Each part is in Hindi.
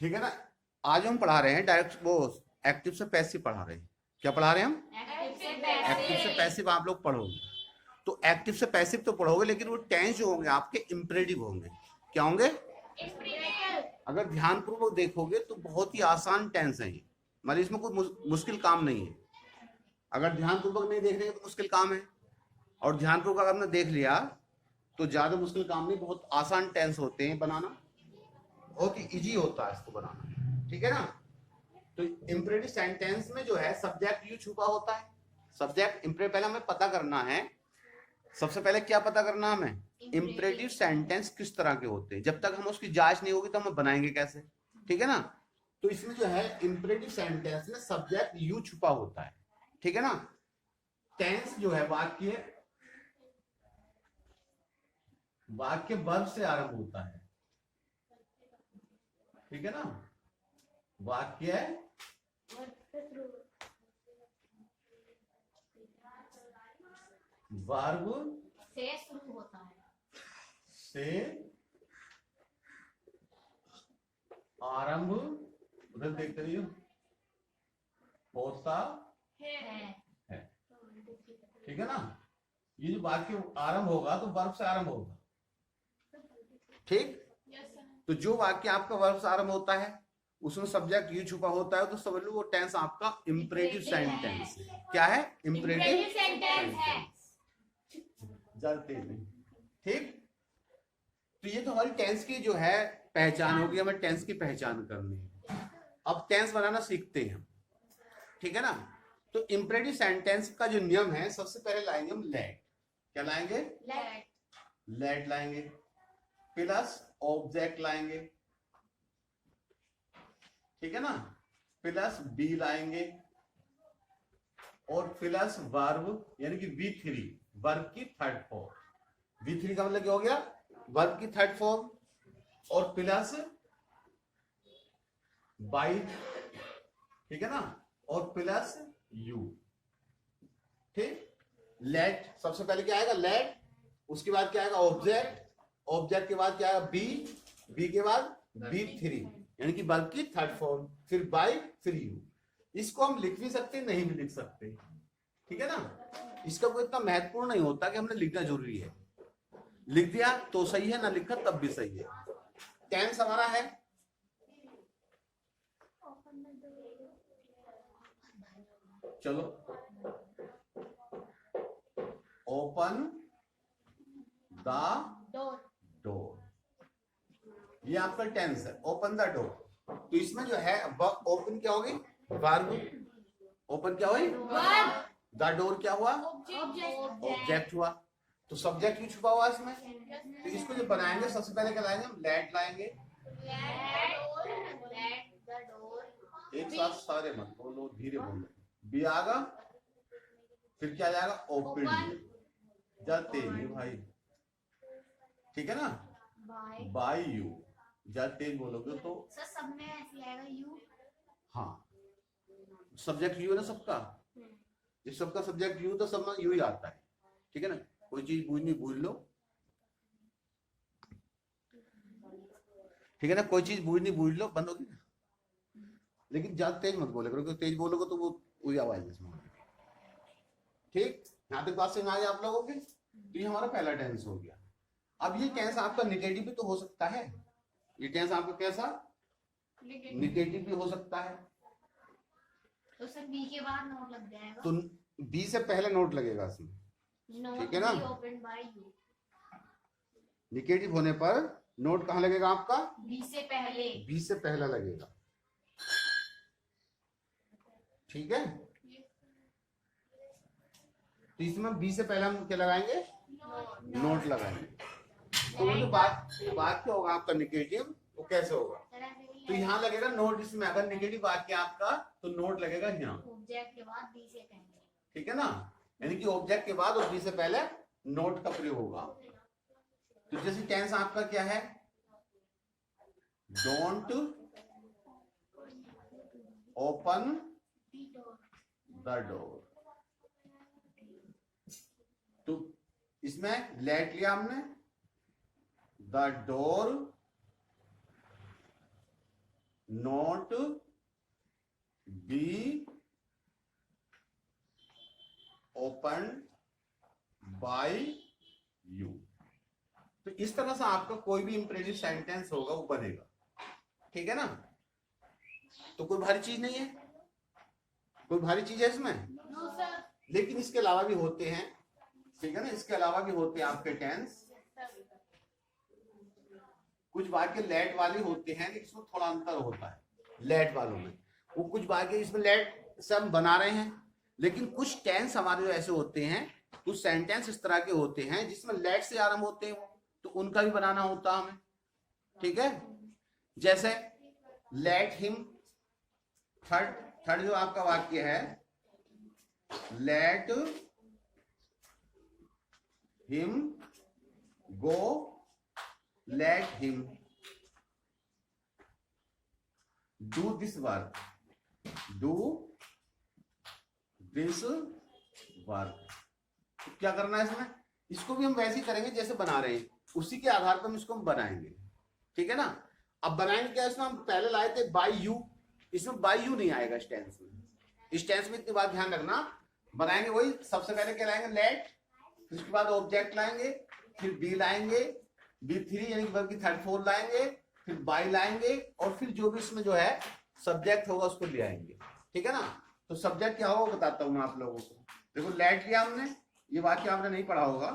ठीक है ना। आज हम पढ़ा रहे हैं डायरेक्ट वो एक्टिव से पैसिव पढ़ा रहे हैं। क्या पढ़ा रहे हैं हम? एक्टिव से पैसिव आप लोग पढ़ोगे। तो एक्टिव से पैसिव तो पढ़ोगे, लेकिन वो टेंस जो होंगे आपके इम्परेटिव होंगे। क्या होंगे? अगर ध्यानपूर्वक देखोगे तो बहुत ही आसान टेंस है ये, मतलब इसमें कोई मुश्किल काम नहीं है। अगर ध्यानपूर्वक नहीं देख रहे तो मुश्किल काम है, और ध्यानपूर्वक अगर आपने देख लिया तो ज्यादा मुश्किल काम नहीं, बहुत आसान टेंस होते हैं बनाना, बहुत ही इजी होता है इसको बनाना। ठीक है ना। तो इम्परेटिव सेंटेंस में जो है सब्जेक्ट यू छुपा होता है। सब्जेक्ट इम्परेटिव पहले हमें पता करना है। सबसे पहले क्या पता करना है हमें? इम्परेटिव सेंटेंस किस तरह के होते हैं। जब तक हम उसकी जांच नहीं होगी तो हम बनाएंगे कैसे? ठीक है ना। तो इसमें जो है इम्परेटिव सेंटेंस में सब्जेक्ट यू छुपा होता है। ठीक है ना। टेंस जो है वाक्य वर्ब से आरंभ होता है। ठीक है ना। वाक्य वर्ब से शुरू होता है। से आरंभ, उधर देखते रहिए, होता है। ठीक है ना। ये जो वाक्य आरंभ होगा तो वर्ब से आरंभ होगा। ठीक। तो जो वाक्य आपका वर्ब से आरंभ होता है उसमें सब्जेक्ट यू छुपा होता है, तो समझ लो वो टेंस आपका इम्परेटिव सेंटेंस है। क्या है? इम्परेटिव सेंटेंस है। जानते नहीं। ठीक। तो ये तो हमारी टेंस की जो है पहचान होगी, हमें टेंस की पहचान करनी है। अब टेंस बनाना सीखते हैं हम। ठीक है ना। तो इम्परेटिव सेंटेंस का जो नियम है, सबसे पहले लाएंगे हम लेट। क्या लाएंगे? लेट लाएंगे, प्लस ऑब्जेक्ट लाएंगे। ठीक है ना। प्लस बी लाएंगे, और प्लस वर्ब यानी कि V3, वर्ब की थर्ड फॉर्म। V3 का मतलब क्या हो गया? वर्ब की थर्ड फॉर्म, और प्लस बाई, ठीक है ना, और प्लस यू। ठीक। लेट सबसे पहले क्या आएगा? लेट। उसके बाद क्या आएगा? ऑब्जेक्ट। ऑब्जेक्ट के बाद क्या आएगा? बी। बी के बाद V3 यानी कि वर्ब की थर्ड फॉर्म, फिर बाई, फिर यू। इसको हम लिख भी सकते, नहीं भी लिख सकते। ठीक है ना। इसका कोई इतना महत्वपूर्ण नहीं होता कि हमने लिखना जरूरी है। लिख दिया तो सही है, ना लिखा तब भी सही है। टेंस हमारा है चलो, ओपन द डोर। ये आपका टेंस है, ओपन द डोर। तो इसमें जो है ओपन क्या होगी? वर्ब। ओपन क्या हुई? वर्ब। द डोर क्या हुआ? ऑब्जेक्ट। ऑब्जेक्ट हुआ। तो सब्जेक्ट क्यों छुपा हुआ इसमें? तो इसको जो बनाएंगे सबसे पहले क्या लाएंगे? हम लेट लाएंगे। एक साथ सारे मत बोलो, धीरे बोलो। बी आगा, फिर क्या जाएगा? ओपन। जाते नहीं भाई। ठीक है ना। Bye you. जब तेज बोलोगे तो सर सब में ऐसे आएगा यू। हाँ, सब्जेक्ट यू है ना सबका। इस सबका सब्जेक्ट यू, तो सब में यू ही आता है। ठीक है ना। कोई चीज बूझनी बूझ लो। ठीक है ना। कोई चीज बूझनी बूझ लो, बंद होगी। लेकिन ज्यादा तेज मत बोले करो, तेज बोलोगे तो वो वही आवाज इसमें। ठीक। यहाँ तक बात समझ आ गई आप लोगों की। तो ये हमारा पहला टेंस हो गया। अब ये टेंस आपका निगेटिव भी तो हो सकता है। ये टेंस आपका कैसा? निगेटिव भी हो सकता है। तो सर बी के बाद नोट लग जाएगा। तो बी से पहले नोट लगेगा इसमें। ठीक है ना। Open by you. निगेटिव होने पर नोट कहां लगेगा आपका? बी से पहले। बी से पहला लगेगा। ठीक है। तो इसमें बी से पहले हम क्या लगाएंगे? नोट लगाएंगे। तो वो जो बात क्या होगा आपका निगेटिव, वो कैसे होगा? तो यहाँ लगेगा नोट। इसमें अगर निगेटिव वाक्य आपका तो नोट लगेगा यहाँ। ऑब्जेक्ट के बाद बी से पहले। ठीक है ना। यानी कि ऑब्जेक्ट के बाद और बी से पहले नोट का प्रयोग होगा। तो जैसे टेंस आपका क्या है? Don't open the door. तो इसमें लेट लिया हमने, the door note be open by you. तो इस तरह से आपका कोई भी इंपरेटिव सेंटेंस होगा वो बनेगा, ठीक है ना। तो कोई भारी चीज नहीं है, कोई भारी चीज है इसमें, नो सर। लेकिन इसके अलावा भी होते हैं, ठीक है ना, इसके अलावा भी होते हैं आपके टेंस। कुछ वाक्य लेट वाले होते हैं लेकिन इसमें थोड़ा अंतर होता है लेट वालों में। वो कुछ वाक्य इसमें लेट से हम बना रहे हैं, लेकिन कुछ टेंस हमारे जो ऐसे होते हैं, कुछ सेंटेंस इस तरह के होते हैं जिसमें लेट से आरंभ होते हैं, तो उनका भी बनाना होता हमें, ठीक है। जैसे लेट हिम, थर्ड जो आपका वाक्य है, let him go, let him do this work, do this work. क्या करना है इसमें, इसको भी हम वैसे ही करेंगे जैसे बना रहे हैं, उसी के आधार पर हम इसको बनाएंगे, ठीक है ना। अब बनाएंगे क्या, इसमें हम पहले लाए थे बाय यू, इसमें बाय यू नहीं आएगा इस टेंस में। इस टेंस में इतनी बात ध्यान रखना, बनाएंगे वही, सबसे पहले क्या लाएंगे, लेट, फिर उसके बाद ऑब्जेक्ट लाएंगे, फिर बी लाएंगे, बी3 यानी कि वर्ब की थर्ड फोर लाएंगे, फिर बाय लाएंगे, और फिर जो भी इसमें जो है सब्जेक्ट होगा उसको ले आएंगे, ठीक है ना। तो सब्जेक्ट क्या होगा बताता हूं मैं आप लोगों को। देखो लेट लिया हमने, ये वाक्य आपने नहीं पढ़ा होगा,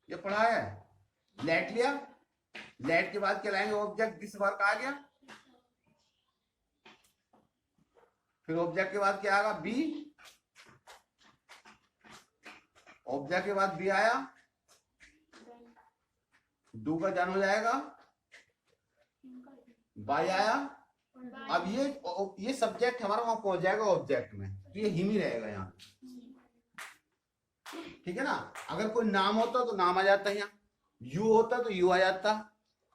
ये पढ़ा है, लेट लिया, लेट के बाद क्या लाएंगे, ऑब्जेक्ट दिस वर्क आ गया, फिर ऑब्जेक्ट के बाद क्या आएगा, बी, ऑब्जेक्ट के बाद बी आया, डू का डन हो जाएगा, बाय आया। अब ये सब्जेक्ट हमारा वहां पहुंच जाएगा ऑब्जेक्ट में, तो ये हिम ही रहेगा यहाँ, ठीक है ना। अगर कोई नाम होता तो नाम आ जाता है, यहाँ यू होता तो यू आ जाता,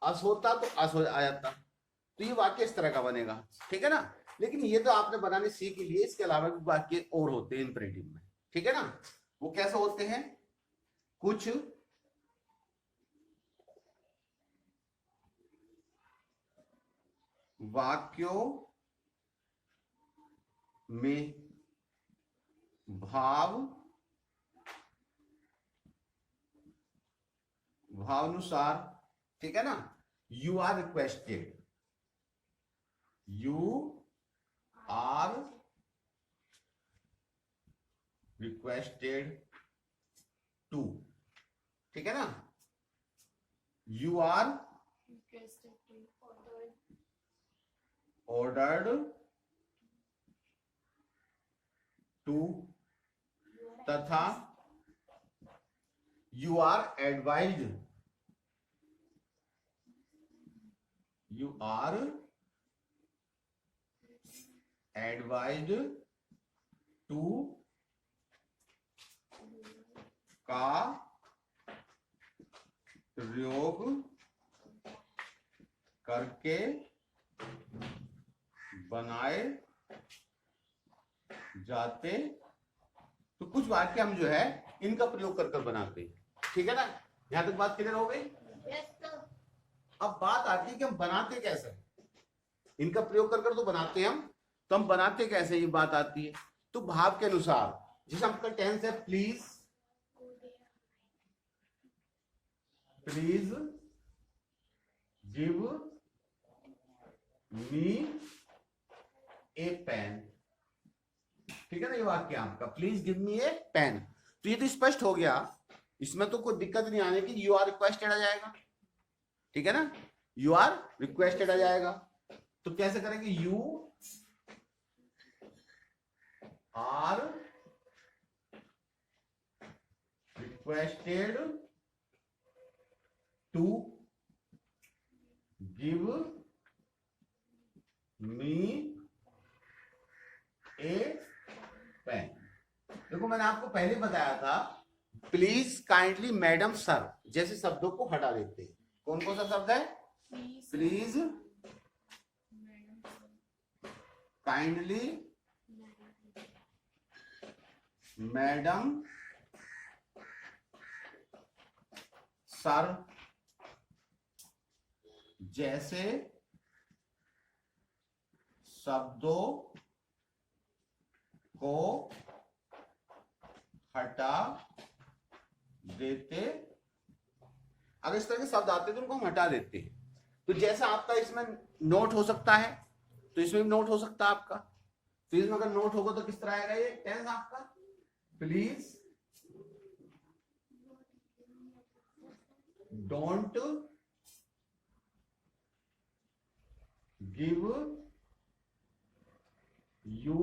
अस होता तो अस आ जाता। तो ये वाक्य इस तरह का बनेगा, ठीक है ना। लेकिन ये तो आपने बनाने सीख लिए, इसके अलावा भी वाक्य और होते हैं इंपरेटिव में, ठीक है ना। वो कैसे होते हैं, कुछ वाक्यों में भावानुसार, ठीक है ना, you are requested, you are requested to, ठीक है ना, यू आर ordered to, तथा you are advised, you are advised to का प्रयोग करके बनाए जाते। तो कुछ वाक्य हम जो है इनका प्रयोग कर कर बनाते हैं, ठीक है ना। यहां तक बात क्लियर हो गई। अब बात आती है कि हम बनाते कैसे, इनका प्रयोग कर कर तो बनाते हैं हम, तो हम बनाते कैसे, ये बात आती है। तो भाव के अनुसार, जिसे आपका टेंस है, please give me a pen, ठीक है ना। ये वाक्य आपका, please give me a pen. तो ये तो स्पष्ट हो गया, इसमें तो कोई दिक्कत नहीं आने की, यू आर रिक्वेस्टेड आ जाएगा, ठीक है ना, यू आर रिक्वेस्टेड आ जाएगा। तो कैसे करेंगे, you are requested to give me a pen. देखो मैंने आपको पहले बताया था, प्लीज, काइंडली, मैडम, सर जैसे शब्दों को हटा देते हैं। कौन कौन सा शब्द है, प्लीज, काइंडली, मैडम, सर जैसे शब्दों को हटा देते, अगर इस तरह के शब्द आते तो उनको हम हटा देते हैं। तो जैसा आपका इसमें नोट हो सकता है तो इसमें भी नोट हो सकता है आपका। तो इसमें अगर नोट होगा तो किस तरह आएगा ये टेंस आपका, please don't give you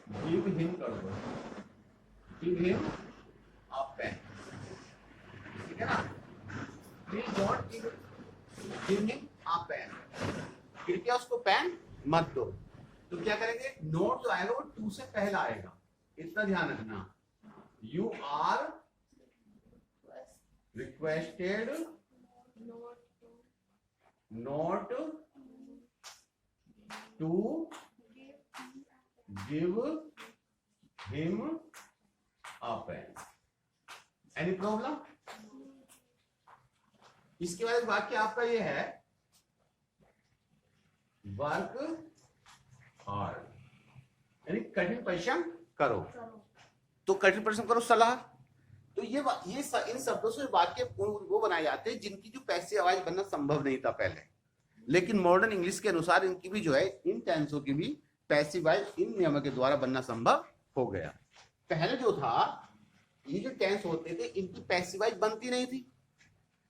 give him कर दो, गिव हिम अ पेन, ठीक है ना। Please don't give him a pen, कृपया उसको पेन मत दो। तो क्या करेंगे, नोट जो आएगा वो टू से पहला आएगा, इतना ध्यान रखना। You are requested not to give him a pen. Any problem? इसके बाद वाक्य आपका ये है, वर्क हार्ड, यानी कठिन परिश्रम करो। तो कठिन परिश्रम करो सलाह। तो ये इन शब्दों से वाक्य वो बनाए जाते हैं जिनकी जो पैसिव आवाज बनना संभव नहीं था पहले, लेकिन मॉडर्न इंग्लिश के अनुसार इनकी भी जो है, इन टेंसों की भी पैसिव आवाज इन नियमों के द्वारा बनना संभव हो गया। पहले जो था, ये जो टेंस होते थे इनकी पैसिव आवाज बनती नहीं थी,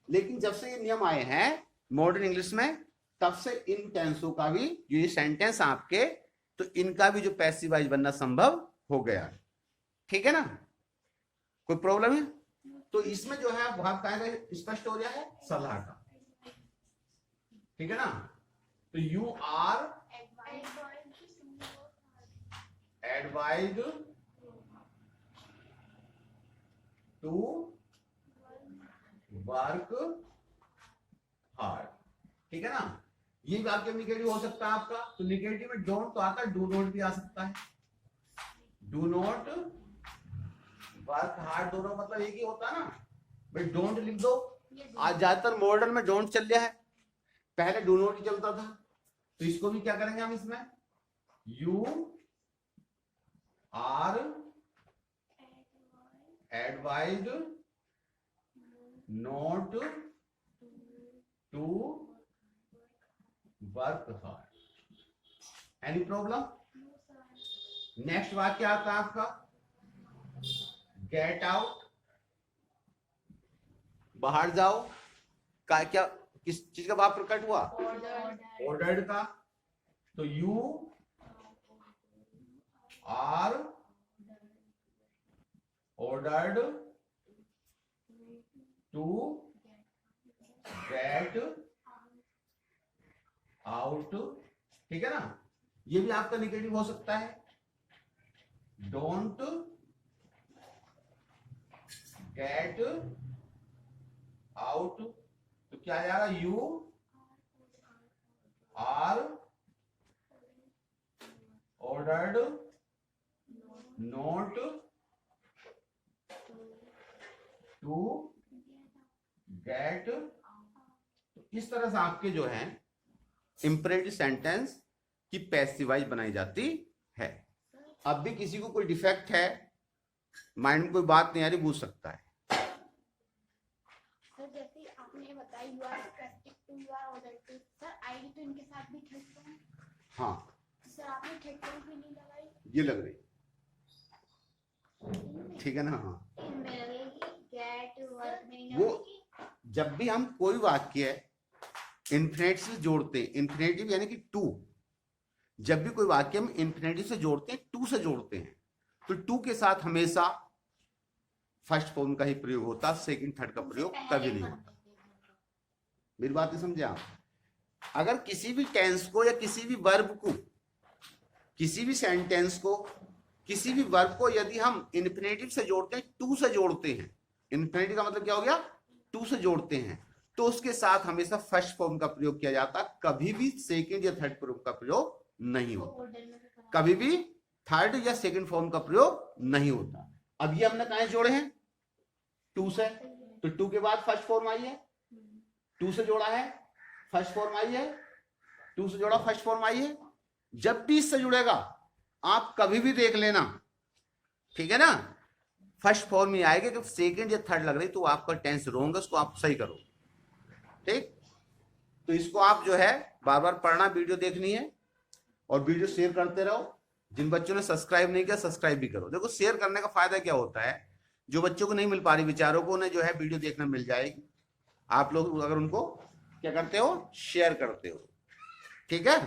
लेकिन जब से ये नियम आए हैं मॉडर्न इंग्लिश में, तब से इन टेंसों का भी जो ये सेंटेंस आपके, तो इनका भी जो पैसिव वॉइस बनना संभव हो गया। ठीक है ना, कोई प्रॉब्लम है? तो इसमें जो है भाग का स्पष्ट हो गया है सलाह का, ठीक है ना। तो you are advised to work hard, ठीक है ना। ये वाक्य निगेटिव हो सकता है आपका, तो निगेटिव में डोंट तो आता है, डू नॉट भी आ सकता है। डू नॉट वर्क हार्ड, दोनों मतलब एक ही होता है ना भाई। डोंट लिख दो, आज ज्यादातर मॉडर्न में डोंट चल गया है, पहले डू नॉट ही चलता था। तो इसको भी क्या करेंगे हम इसमें, you are advised not to work hard. Any problem? Next वाक्य आता है आपका गेट आउट, बाहर जाओ का, क्या किस चीज का भाव प्रकट हुआ? ऑर्डर्ड का। तो you are ordered to get out, ठीक है ना। ये भी आपका निगेटिव हो सकता है, डोंट गेट आउट। तो क्या आ जाएगा, you are ordered not to get. इस तरह से आपके जो है इंपरेटिव सेंटेंस की पैसिवाइज बनाई जाती है। अब भी किसी को कोई डिफेक्ट है, माइंड में कोई बात नहीं आ रही, पूछ सकता है। सर जैसे आपने बताया you are requested to, you are ordered to, sir ID तो इनके साथ भी ठीक है। हाँ सर आपने ठीक भी नहीं लगाई, ये लग रही, ठीक है ना। हाँ इनमें लगेगी गेट वर्क नहीं वो लगेगी। जब भी हम कोई वाक्य इन्फिनेटिव से जोड़ते हैं, इन्फिनेटिव यानी कि टू, जब भी कोई वाक्य हम इन्फिनेटिव से जोड़ते हैं, टू से जोड़ते हैं, तो टू के साथ हमेशा फर्स्ट फॉर्म का ही प्रयोग होता, सेकंड थर्ड का प्रयोग कभी नहीं होता। मेरी बात नहीं समझे आप? अगर किसी भी टेंस को या किसी भी वर्ब को, किसी भी सेंटेंस को, किसी भी वर्ब को यदि हम इन्फिनेटिव से जोड़ते हैं, टू से जोड़ते हैं, इन्फिनेटिव का मतलब क्या हो गया, टू से जोड़ते हैं, तो उसके साथ हमेशा फर्स्ट फॉर्म का प्रयोग किया जाता, कभी भी सेकंड या थर्ड फॉर्म का प्रयोग नहीं होता, कभी भी थर्ड या सेकंड फॉर्म का प्रयोग नहीं होता। अब ये हमने कहा जोड़े हैं, टू से, तो टू के बाद फर्स्ट फॉर्म आई है, टू से जोड़ा है फर्स्ट फॉर्म आई है, टू से जोड़ा फर्स्ट फॉर्म आई है। जब भी इससे जुड़ेगा आप कभी भी देख लेना, ठीक है ना, फर्स्ट फॉर्म ही आएगा। कि सेकंड या थर्ड लग रही तो आपका टेंस रॉन्ग है, उसको आप सही करो। ठीक, तो इसको आप जो है बार बार पढ़ना, वीडियो देखनी है और वीडियो शेयर करते रहो। जिन बच्चों ने सब्सक्राइब नहीं किया सब्सक्राइब भी करो। देखो शेयर करने का फायदा क्या होता है, जो बच्चों को नहीं मिल पा रही बेचारों को उन्हें जो है वीडियो देखने मिल जाएगी। आप लोग अगर उनको क्या करते हो, शेयर करते हो। ठीक है।